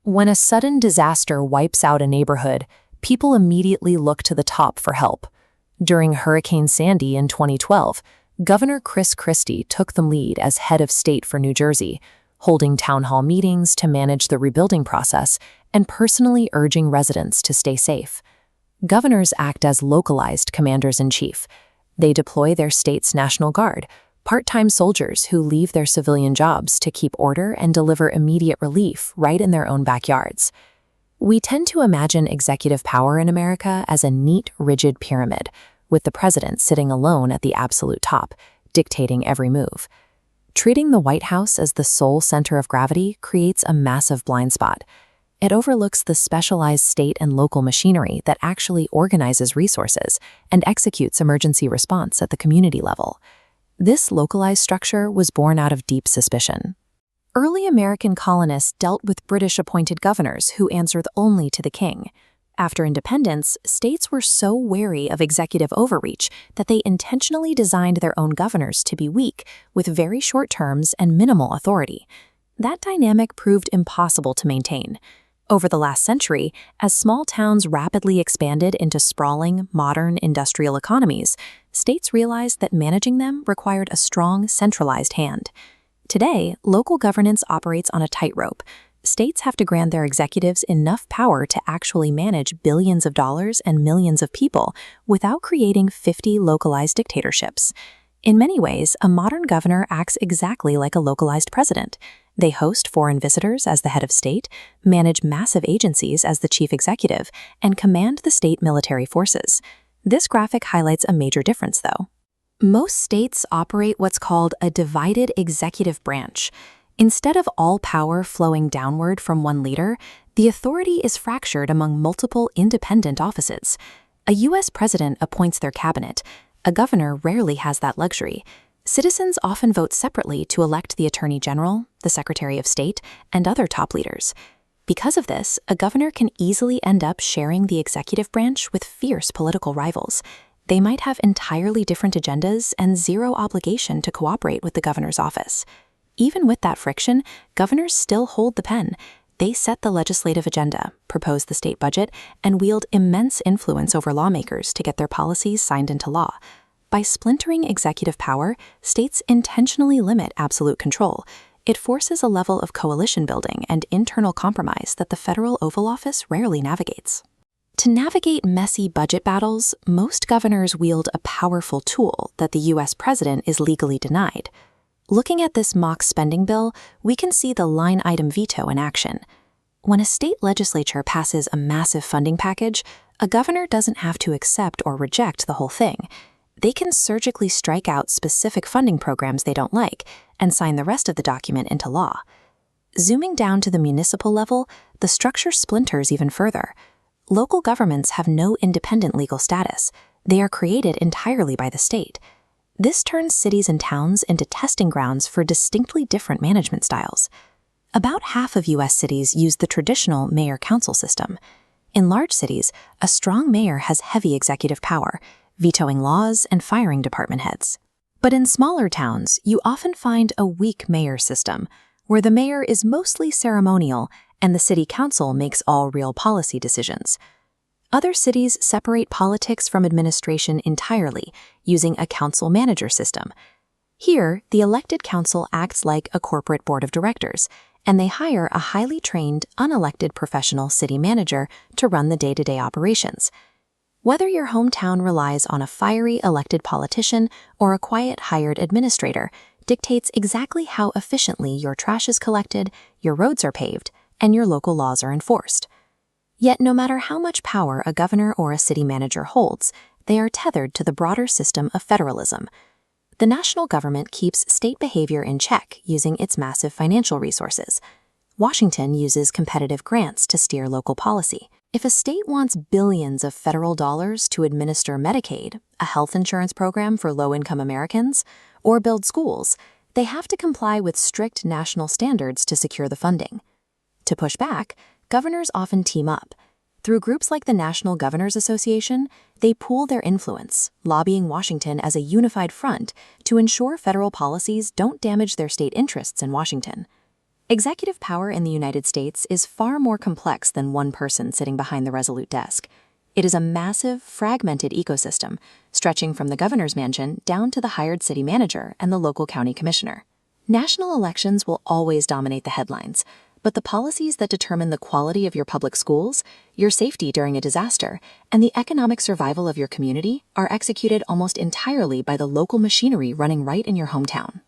When a sudden disaster wipes out a neighborhood, people immediately look to the top for help. During Hurricane Sandy in 2012, Governor Chris Christie took the lead as head of state for New Jersey, holding town hall meetings to manage the rebuilding process and personally urging residents to stay safe. Governors act as localized commanders-in-chief. They deploy their state's National Guard, part-time soldiers who leave their civilian jobs to keep order and deliver immediate relief right in their own backyards. We tend to imagine executive power in America as a neat, rigid pyramid, with the president sitting alone at the absolute top, dictating every move. Treating the White House as the sole center of gravity creates a massive blind spot. It overlooks the specialized state and local machinery that actually organizes resources and executes emergency response at the community level. This localized structure was born out of deep suspicion. Early American colonists dealt with British-appointed governors who answered only to the king. After independence, states were so wary of executive overreach that they intentionally designed their own governors to be weak, with very short terms and minimal authority. That dynamic proved impossible to maintain. Over the last century, as small towns rapidly expanded into sprawling, modern industrial economies, states realized that managing them required a strong, centralized hand. Today, local governance operates on a tightrope. States have to grant their executives enough power to actually manage billions of dollars and millions of people without creating 50 localized dictatorships. In many ways, a modern governor acts exactly like a localized president. They host foreign visitors as the head of state, manage massive agencies as the chief executive, and command the state military forces. This graphic highlights a major difference, though. Most states operate what's called a divided executive branch. Instead of all power flowing downward from one leader, the authority is fractured among multiple independent offices. A U.S. president appoints their cabinet. A governor rarely has that luxury. Citizens often vote separately to elect the Attorney General, the Secretary of State, and other top leaders. Because of this, a governor can easily end up sharing the executive branch with fierce political rivals. They might have entirely different agendas and zero obligation to cooperate with the governor's office. Even with that friction, governors still hold the pen. They set the legislative agenda, propose the state budget, and wield immense influence over lawmakers to get their policies signed into law. By splintering executive power, states intentionally limit absolute control. It forces a level of coalition building and internal compromise that the federal Oval Office rarely navigates. To navigate messy budget battles, most governors wield a powerful tool that the U.S. president is legally denied. Looking at this mock spending bill, we can see the line item veto in action. When a state legislature passes a massive funding package, a governor doesn't have to accept or reject the whole thing. They can surgically strike out specific funding programs they don't like and sign the rest of the document into law. Zooming down to the municipal level, the structure splinters even further. Local governments have no independent legal status. They are created entirely by the state. This turns cities and towns into testing grounds for distinctly different management styles. About half of U.S. cities use the traditional mayor-council system. In large cities, a strong mayor has heavy executive power, vetoing laws and firing department heads. But in smaller towns, you often find a weak mayor system, where the mayor is mostly ceremonial and the city council makes all real policy decisions. Other cities separate politics from administration entirely, using a council-manager system. Here, the elected council acts like a corporate board of directors, and they hire a highly trained, unelected professional city manager to run the day-to-day operations. Whether your hometown relies on a fiery elected politician or a quiet hired administrator dictates exactly how efficiently your trash is collected, your roads are paved, and your local laws are enforced. Yet no matter how much power a governor or a city manager holds, they are tethered to the broader system of federalism. The national government keeps state behavior in check using its massive financial resources. Washington uses competitive grants to steer local policy. If a state wants billions of federal dollars to administer Medicaid, a health insurance program for low-income Americans, or build schools, they have to comply with strict national standards to secure the funding. To push back, governors often team up. Through groups like the National Governors Association, they pool their influence, lobbying Washington as a unified front to ensure federal policies don't damage their state interests in Washington. Executive power in the United States is far more complex than one person sitting behind the resolute desk. It is a massive, fragmented ecosystem, stretching from the governor's mansion down to the hired city manager and the local county commissioner. National elections will always dominate the headlines, but the policies that determine the quality of your public schools, your safety during a disaster, and the economic survival of your community are executed almost entirely by the local machinery running right in your hometown.